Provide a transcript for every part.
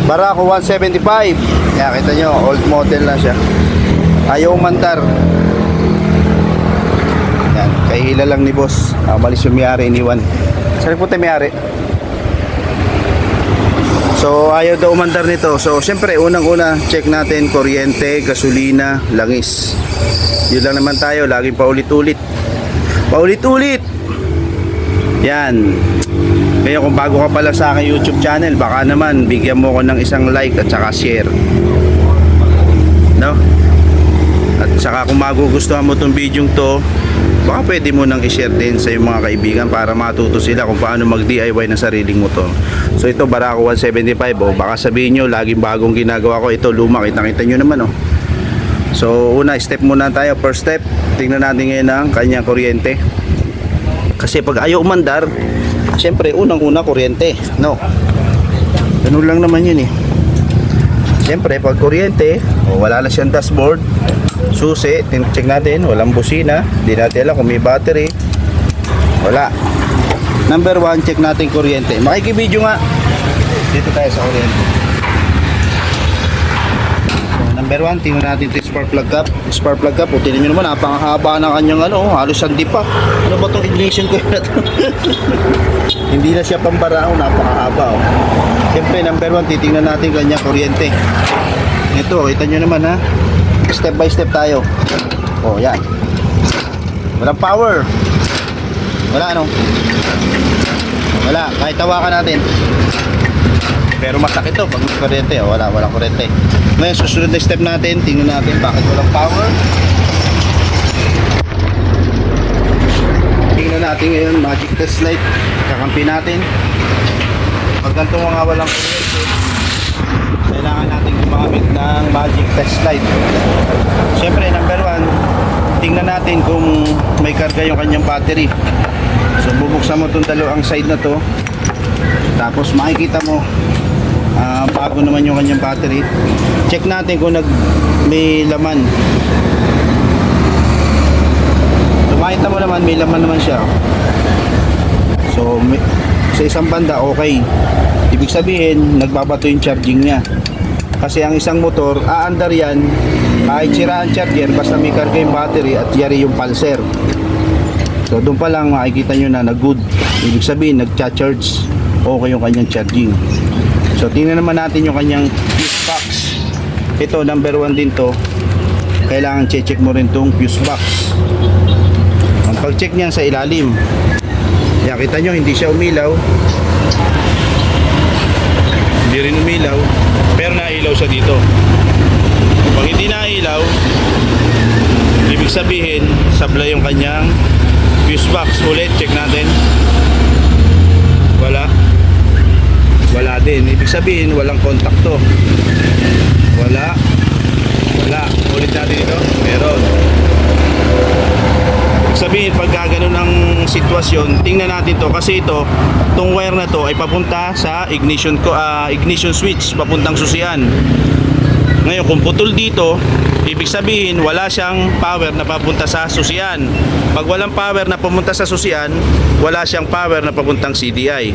Barako 175. Kaya kita nyo, old model na siya. Ayaw umandar. Yan, kahihila lang ni boss. Malis yung may-ari, iniwan. Saan po tayo may-ari? So ayaw daw umandar nito. So syempre unang-una check natin kuryente, gasolina, langis. Yun lang naman tayo, laging paulit-ulit. Paulit-ulit. Yan. Kaya kung bago ka pala sa aking YouTube channel, baka naman bigyan mo ko ng isang like at saka share. No? At saka kung magugustuhan mo tong video to, baka pwede mo nang i-share din sa iyong mga kaibigan para matuto sila kung paano mag-DIY ng sariling motor. So ito Barako 175, baka sabihin nyo laging bagong ginagawa ko. Ito luma, kitang-kita nyo naman So una step muna tayo. First step, tingnan natin ngayon ang kanyang kuryente. Kasi pag ayaw umandar, syempre unang-una kuryente, no? Ganun lang naman yun Syempre pag kuryente, wala na siyang dashboard, susi, check natin, walang busina, di natin alam kung may battery, wala. Number 1, check natin kuryente. Makikibidyo nga. Dito tayo sa kuryente. So, number 1, tingnan natin ito spark plug cap. Spark plug cap, tingnan nyo naman, napakahaba ng kanyang halos sandi pa. Ano ba itong ignition ko na ito? Hindi na siya pambarao, napakahaba Siyempre number 1, titingnan natin kanyang kuryente. Ito, kita nyo naman step by step tayo. Yan. Walang power. Wala wala, kahit tawakan natin. Pero masakit to pag may kuryente. Walang kuryente. Ngayon susunod na step natin, tingnan natin bakit walang power. Tingnan natin ngayon magic test light. Kakampi natin. Pag ganito mga walang kuryente, kailangan natin gumamit ng magic test light. Siyempre number 1, tingnan natin kung may karga yung kanyang battery. So bubuksan mo itong dalawang side na to, tapos makikita mo bago naman yung kanyang battery. Check natin kung may laman. So makita mo naman may laman naman siya. So sa isang banda okay, ibig sabihin nagbabato yung charging niya. Kasi ang isang motor, aandar yan kahit sira ang charger, basta may karga yung battery at yari yung pulser. So doon pa lang makikita nyo na nag-good. Ibig sabihin nag-charge, okay yung kanyang charging. So tingnan naman natin yung kanyang fuse box. Ito number 1 din to. Kailangan check mo rin tong fuse box. Ang pag-check niyan sa ilalim, yan, kita nyo hindi siya umilaw. Hindi rin umilaw, pero nailaw siya dito. Pag hindi nailaw, ibig sabihin sablay yung kanyang fuse box. Ulit check natin. Wala din, ibig sabihin walang kontakto. Wala. Ulit natin ito. Meron. Ibig sabihin pagka ganun ang sitwasyon, tingnan natin to kasi itong wire na to ay papunta sa ignition switch, papuntang susian. Ngayon kung putol dito, ibig sabihin wala siyang power na papunta sa susian. Pag walang power na pumunta sa susian, wala siyang power na papuntang CDI.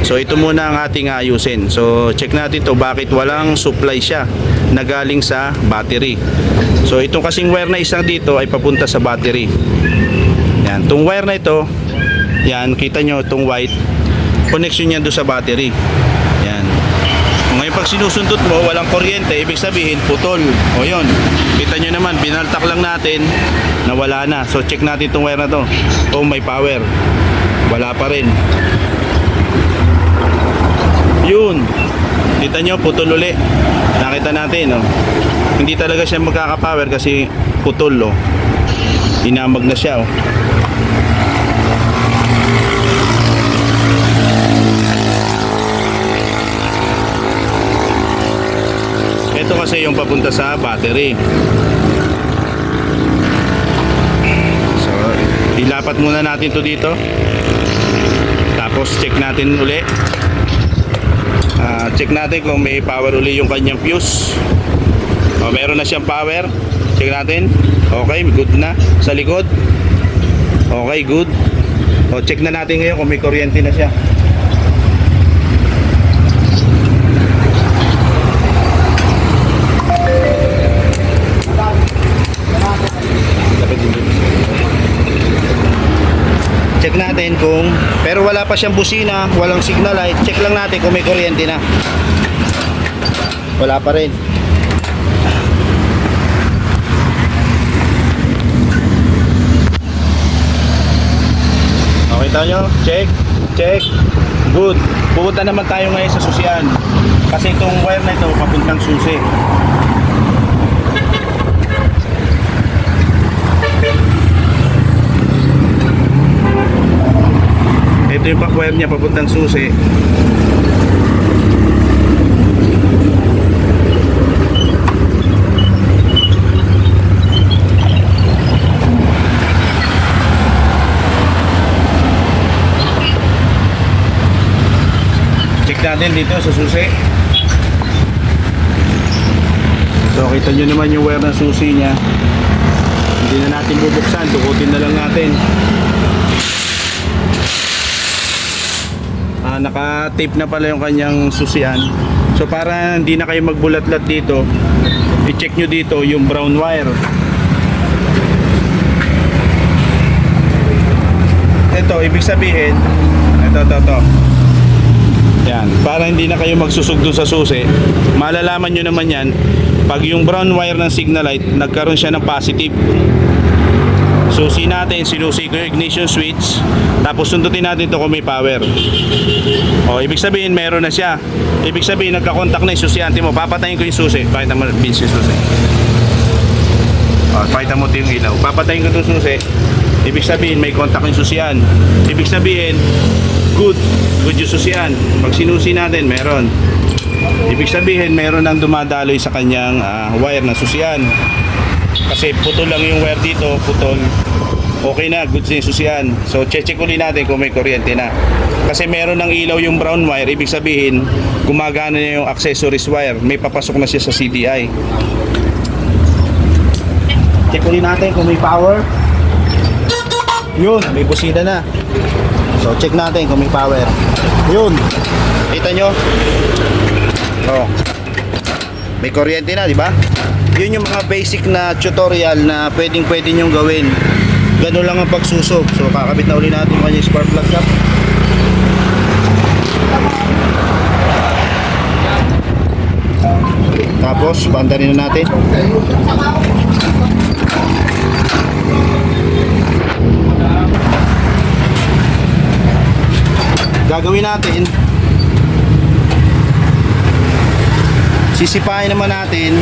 So ito muna ang ating ayusin. So check natin to, bakit walang supply siya na galing sa battery. So itong kasing wire na isang dito ay papunta sa battery. Yan, itong wire na ito, yan, kita nyo itong white, connection niya doon sa battery. Yan. Ngayon pag sinusundot mo, walang kuryente, ibig sabihin putol. O yun, kita nyo naman, binaltak lang natin na wala na. So check natin itong wire na to. Oh, may power. Wala pa rin. Yun. Kita nyo, putol uli. Nakita natin, hindi talaga siya magkaka-power kasi putol, Inamag na siya, Ito kasi yung papunta sa battery. So, ilapat muna natin to dito. Tapos check natin uli. Check natin kung may power uli yung kanyang fuse. Meron na siyang power. Check natin. Okay, good na. Sa likod. Okay, good. Check na natin ngayon kung may kuryente na siya. wala pa siyang busina, walang signal light, check lang natin kung may kuryente na. Wala pa rin. Okay tayo? Check. Check. Good. Pupunta naman tayo ngayon sa susian. Kasi itong wire na ito papuntang susi. Ito yung wire niya papuntang susi. Check natin dito sa susi. So kita nyo naman yung wire ng susi niya. Hindi na natin bubuksan, dukutin na lang natin. Naka-tape na pala yung kanyang susian. So para hindi na kayo magbulat-lat dito, i-check nyo dito yung brown wire. Ito, ibig sabihin, ito. Yan, para hindi na kayo magsusog doon sa susi, malalaman nyo naman yan pag yung brown wire ng signal light nagkaroon siya ng positive. Susi natin, sinusi ko yung ignition switch, tapos sundutin natin ito kung may power. O, ibig sabihin meron na siya. Ibig sabihin nagka-contact na yung susiante mo. Papatayin ko yung susi. Pakita mo Vince yung susi. O, pakita mo ito yung ilaw. Papatayin ko itong susi. Ibig sabihin may contact yung susian. Ibig sabihin good yung susian. Pag sinusi natin meron. Ibig sabihin meron nang dumadaloy sa kanyang wire na susian. Kasi putol lang yung wire dito, putol. Okay na, good yung susian. So check ulit natin kung may kuryente na. Kasi meron ng ilaw yung brown wire, ibig sabihin gumagana na yung accessories wire. May papasok na siya sa CDI. Check ulit natin kung may power. Yun, may busina na. So check natin kung may power. Yun. Kita nyo? Oh. May kuryente na, di ba? Yun yung mga basic na tutorial na pwedeng nyong gawin. Ganun lang ang pagsusog. So kakabit na uli natin kanyang spark plug cap. Tapos bandarin na natin. Gagawin natin, sisipain naman natin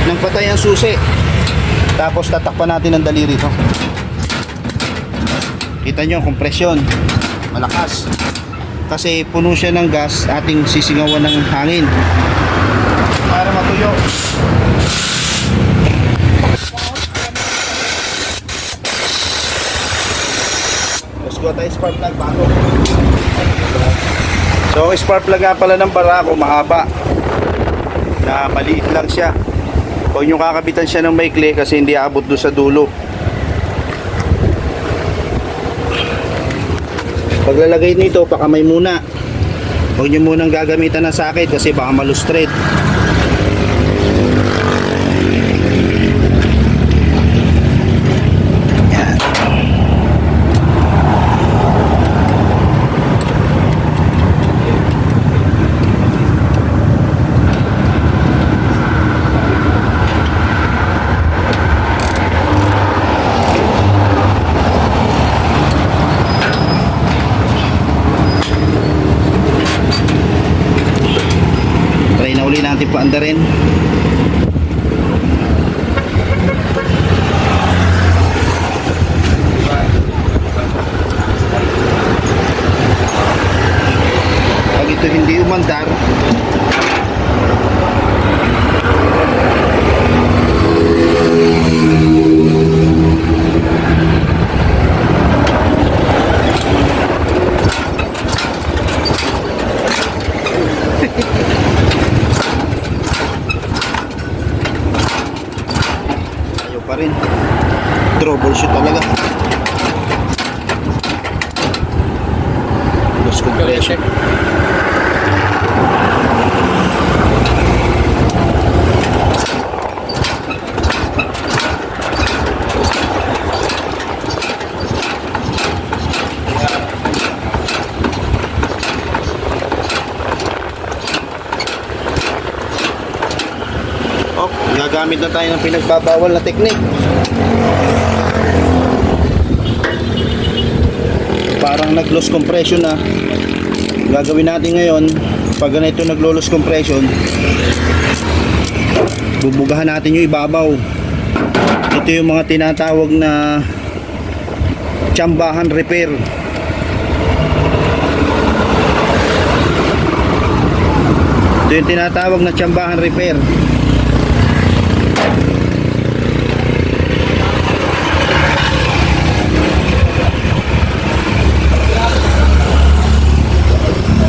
ng patay ang susi. Tapos tatakpan natin ang daliri ito. Kita nyo, kompresyon malakas kasi puno siya ng gas. Ating sisingawan ng hangin para matuyo. Let's go tayo spark plug bago. So spark plug nga pala ng Barako mahaba na maliit lang siya. Huwag nyo kakabitan siya ng maikli kasi hindi aabot doon sa dulo. Paglalagay nito, pakamay muna. Huwag nyo munang gagamitan ng sakit kasi baka malustrate. Natin paanda rin. Pag ito hindi umandar, pa rin. Troubleshoot talaga. Loss compression. gagamit na tayo ng pinagbabawal na technique. Parang nag-loss compression na. Gagawin natin ngayon, pag ganito naglo-loss compression, bubugahan natin yung ibabaw. Ito yung mga tinatawag na tsambahan repair. Ito yung tinatawag na tsambahan repair.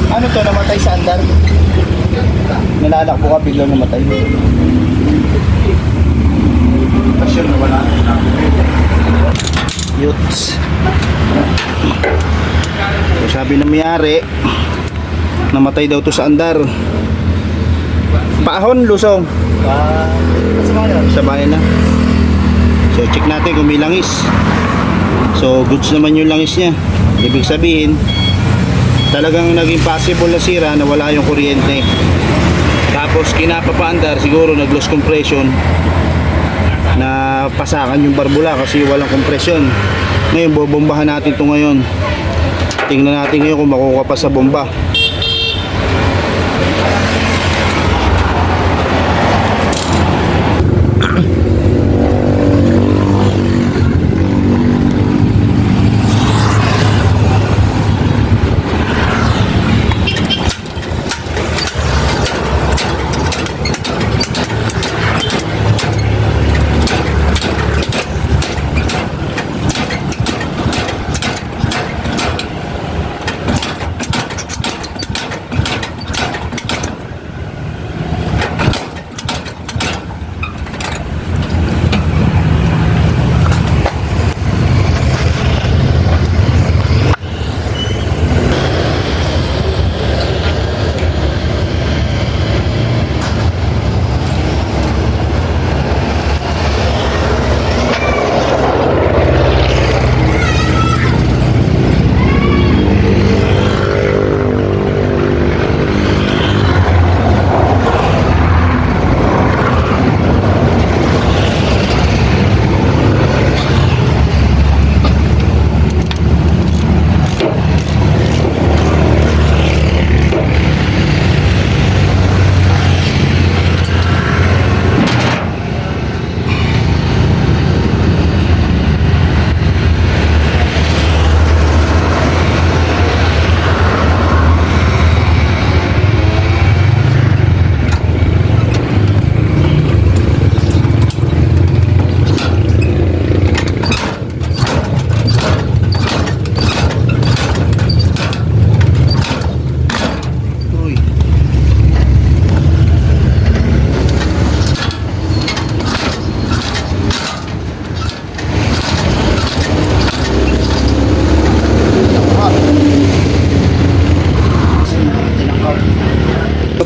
Ano to, namatay sa andar? Nalalakbo ka, biglang namatay. Pasyon na wala. Yuts. So, sabi ng may-ari, namatay daw to sa andar. Paahon, lusong. Sa bayan na. So check natin kung may langis. So goods naman yung langis niya. Ibig sabihin, talagang naging possible na sira na wala yung kuryente. Tapos kinapapaandar, siguro nag-loss compression, na pasakan yung barbula kasi walang kompresyon. Ngayon bobombahan natin ito ngayon. Tingnan natin ngayon kung makukuha pa sa bomba.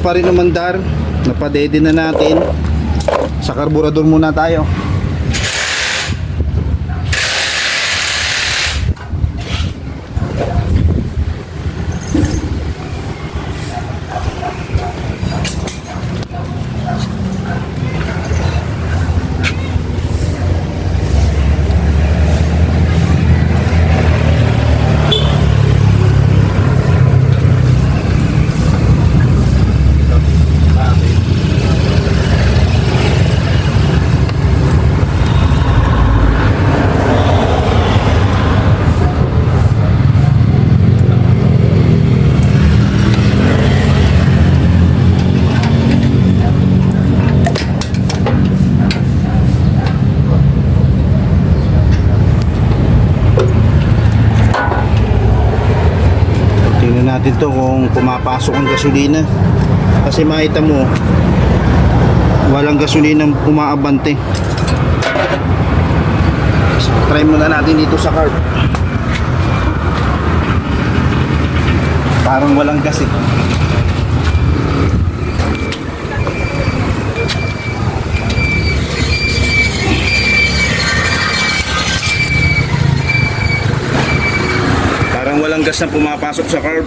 Pa rin naman dar, napadede na natin. Sa karburador muna tayo. Natin to kung pumapasok ang gasolina, kasi makita mo walang gasolina pumaabante. So, try muna natin dito sa carb. Parang walang gas eh. Walang gas na pumapasok sa carb.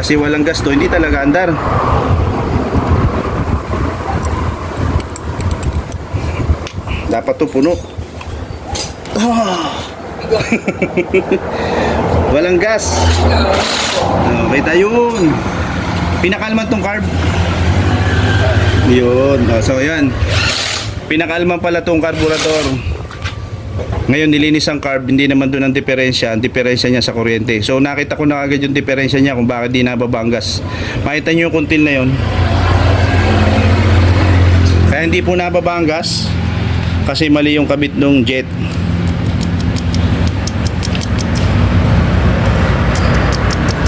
Kasi walang gas to, hindi talaga andar. Dapat to puno. Walang gas. Kita yun. Pinakalman tong carb. Yun. So yan. Pinakalman pala tong carburetor. Ngayon nilinis ang carb, hindi naman doon ang diferensya. Ang diferensya niya sa kuryente. So nakita ko na agad yung diferensya niya kung bakit di nababa ang gas. Makita niyo yung kuntil na yun. Kaya hindi po nababa ang gas kasi mali yung kabit ng jet.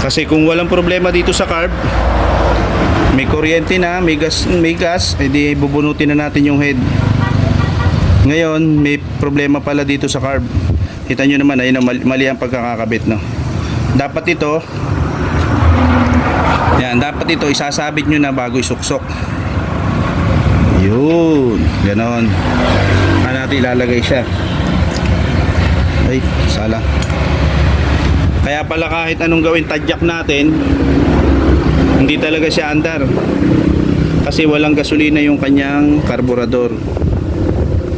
Kasi kung walang problema dito sa carb, may kuryente na, may gas, edi bubunutin na natin yung head. Ngayon, may problema pala dito sa carb. Kita nyo naman, ayun, mali ang pagkakakabit, no? Dapat ito, yan, dapat ito, isasabit nyo na bago isuksok. Yun, ganon. Natin ilalagay siya. Ay, sala. Kaya pala kahit anong gawin tadyak natin, hindi talaga siya andar. Kasi walang gasolina yung kanyang karburador.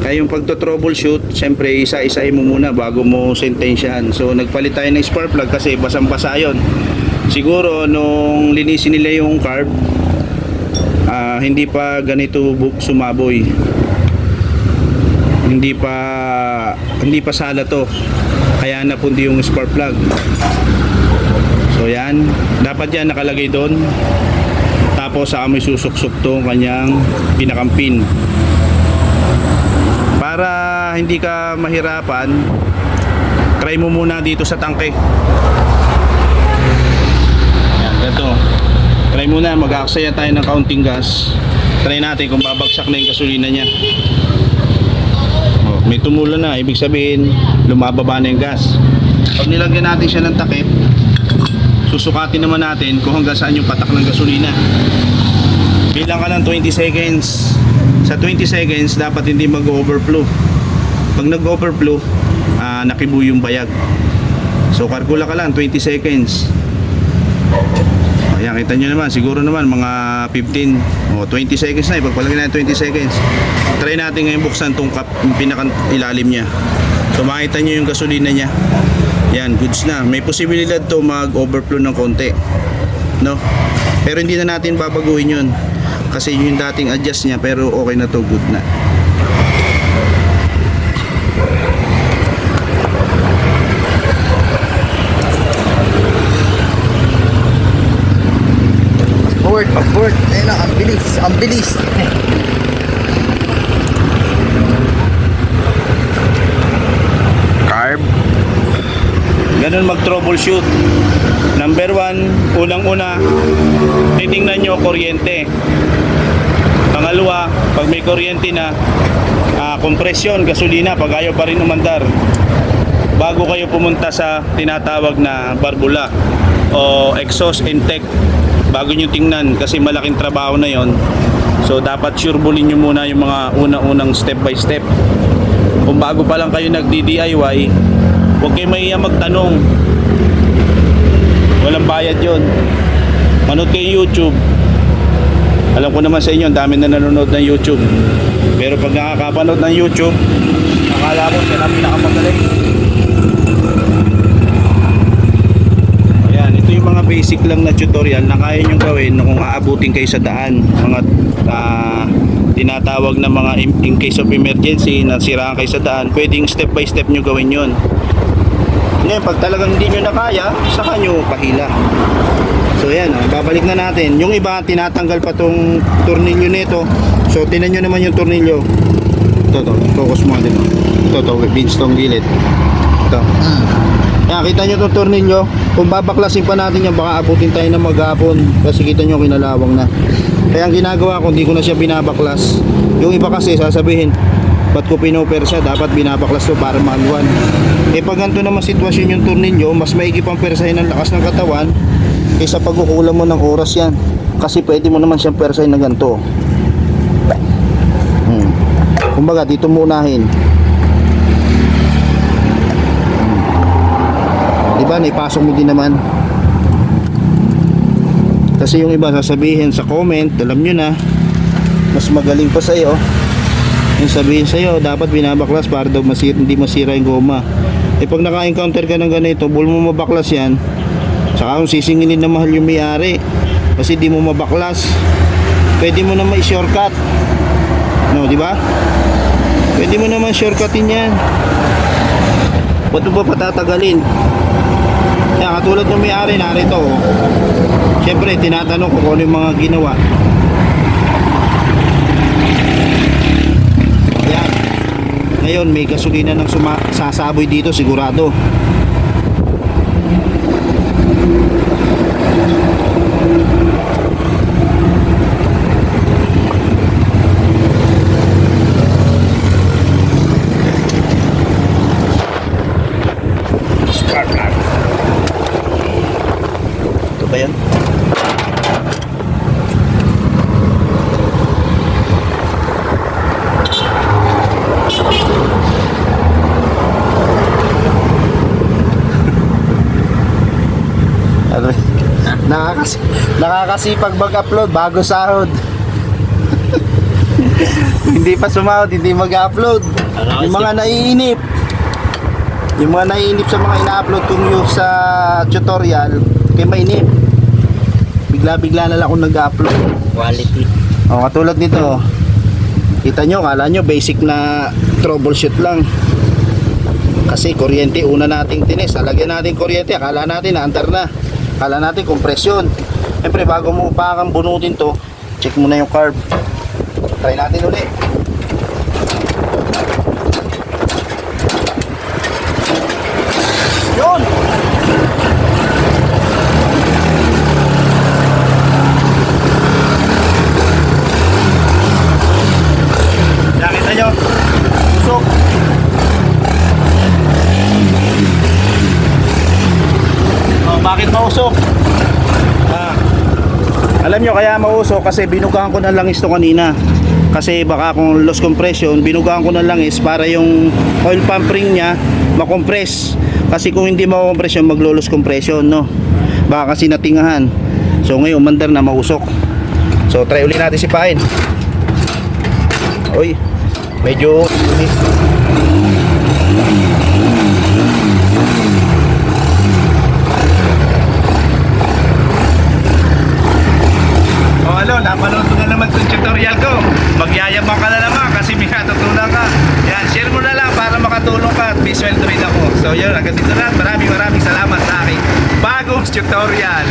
Kaya yung pagto-troubleshoot, syempre isa-isahin mo muna bago mo sentensyahan. So nagpalit tayo ng spark plug kasi basang-basa yun. Siguro nung linisin nila yung carb, hindi pa ganito sumaboy. Hindi pa sala to, kaya napundi yung spark plug. So yan, dapat yan nakalagay doon. Tapos sa amoy susuksok to kanyang pinakampin. Para hindi ka mahirapan, try mo muna dito sa tangke. Yan, ganito. Try muna, mag-aaksaya tayo ng kaunting gas. Try natin kung babagsak na yung gasolina niya. May tumulo na, ibig sabihin lumababa na yung gas. Pag nilagyan natin siya ng takip, susukatin naman natin kung hanggang saan yung patak ng gasolina. Bilang ka ng 20 seconds. Sa 20 seconds dapat hindi mag-overflow. Pag nag-overflow, nakibu yung bayag. So kalkula ka lang 20 seconds. Ayan, kita nyo naman, siguro naman mga 15 o 20 seconds na. Pagpalagay natin 20 seconds, try natin ngayon buksan itong pinakang ilalim niya. So makita nyo yung gasolina niya. Yan, goods na. May posibilidad to mag-overflow ng konti, no? Pero hindi na natin babaguhin yun kasi yung dating adjust niya, pero okay na to, good na. Forward. Ayun na, ang bilis. Carb. Ganun mag-troubleshoot. Number 1, unang-una, titingnan nyo kuryente. Pangalawa, pag may kuryente na, kompresyon, gasolina, pag ayaw pa rin umandar, bago kayo pumunta sa tinatawag na barbula o exhaust intake, bago nyo tingnan kasi malaking trabaho na yon. So dapat surebulin nyo muna yung mga unang-unang step by step. Kung bago pa lang kayo nagdi-DIY, huwag kayo mahiya magtanong. Walang bayad yon. Manood kayo YouTube. Alam ko naman sa inyo, ang dami na nanonood ng YouTube. Pero pag nakakapanood ng YouTube, akala ko sila pinakamagaling. Ito yung mga basic lang na tutorial na kaya nyo gawin kung aabutin kayo sa daan. Mga tinatawag na mga in case of emergency, nasiraan kayo sa daan, pwedeng step by step nyo gawin yun. Ngayon, pag talagang hindi nyo na kaya, saka nyo pahila. So yan, babalik na natin. Yung iba, tinatanggal pa tong tornilyo nito. So tinan nyo naman yung tornilyo. Ito, focus mo dito. Ito, pinstong gilid. Ito. Yan, kita nyo itong tornilyo. Kung babaklasin pa natin yan, baka abutin tayo ng maghapon. Kasi kita nyo kinalawang na. Kaya ang ginagawa ko, hindi ko na siya binabaklas. Yung iba kasi sasabihin, ba't ko pinopersa? Dapat binabaklas to para maluwan. Pag ganito naman sitwasyon yung tornilyo, mas maigi pang persahin ang lakas ng katawan kaysa pagkukulang mo ng oras yan. Kasi pwede mo naman siyang persahin na ganito. Kumbaga, dito munahin. Diba, naipasok mo din naman. Kasi yung iba sasabihin sa comment, alam nyo na, mas magaling pa sa'yo. Yung sabihin sa'yo, dapat binabaklas para daw hindi masira yung goma. Eh pag naka-encounter ka ng ganito, bull mo mabaklas yan, saka kung sisingilin na mahal yung may-ari kasi di mo mabaklas, pwede mo naman i-shortcut, no, di ba? Pwede mo naman shortcutin yan. Ba't mo ba patatagalin? Yan, katulad ng may-ari, narito, oh. Siyempre tinatanong ko kung ano yung mga ginawa. Yan. Ngayon may gasolina ng sasaboy dito sigurado. Ito ba yan? Ano? Nakakasipag mag-upload bago sahod. Hindi pa sumahod, hindi mag-upload. Yung mga naiinip. Yung mga naiinip sa mga ina-upload kong yung sa tutorial, kaya mainip. Bigla-bigla na lang akong nag-upload. Quality. O, katulad nito. Kita nyo, kala nyo basic na troubleshoot lang. Kasi kuryente, una nating tinis. Lagyan natin kuryente, akala natin naandar na. Akala natin kompresyon. Siyempre, bago mo pa kang bunutin to, check mo na yung carb. Try natin ulit. Yun! Nakita nyo? Usok. Oh, bakit mausok? Alam nyo kaya mausok kasi binugahan ko ng langis to kanina. Kasi baka kung loss compression, binugahan ko ng langis para yung oil pump ring niya makompress. Kasi kung hindi makompress yung maglo-loss compression, no? Baka kasi natingahan. So ngayon umandar na mausok. So try ulit natin si Pain. Oy, medyo init. Ano, napanood mo na naman itong tutorial ko. Magyayabang ka na naman kasi may natutunan ka. Yan, share mo na lang para makatulong ka at may sweldo rin ako. So yun, hanggang dito na. Maraming salamat sa aking bagong tutorial.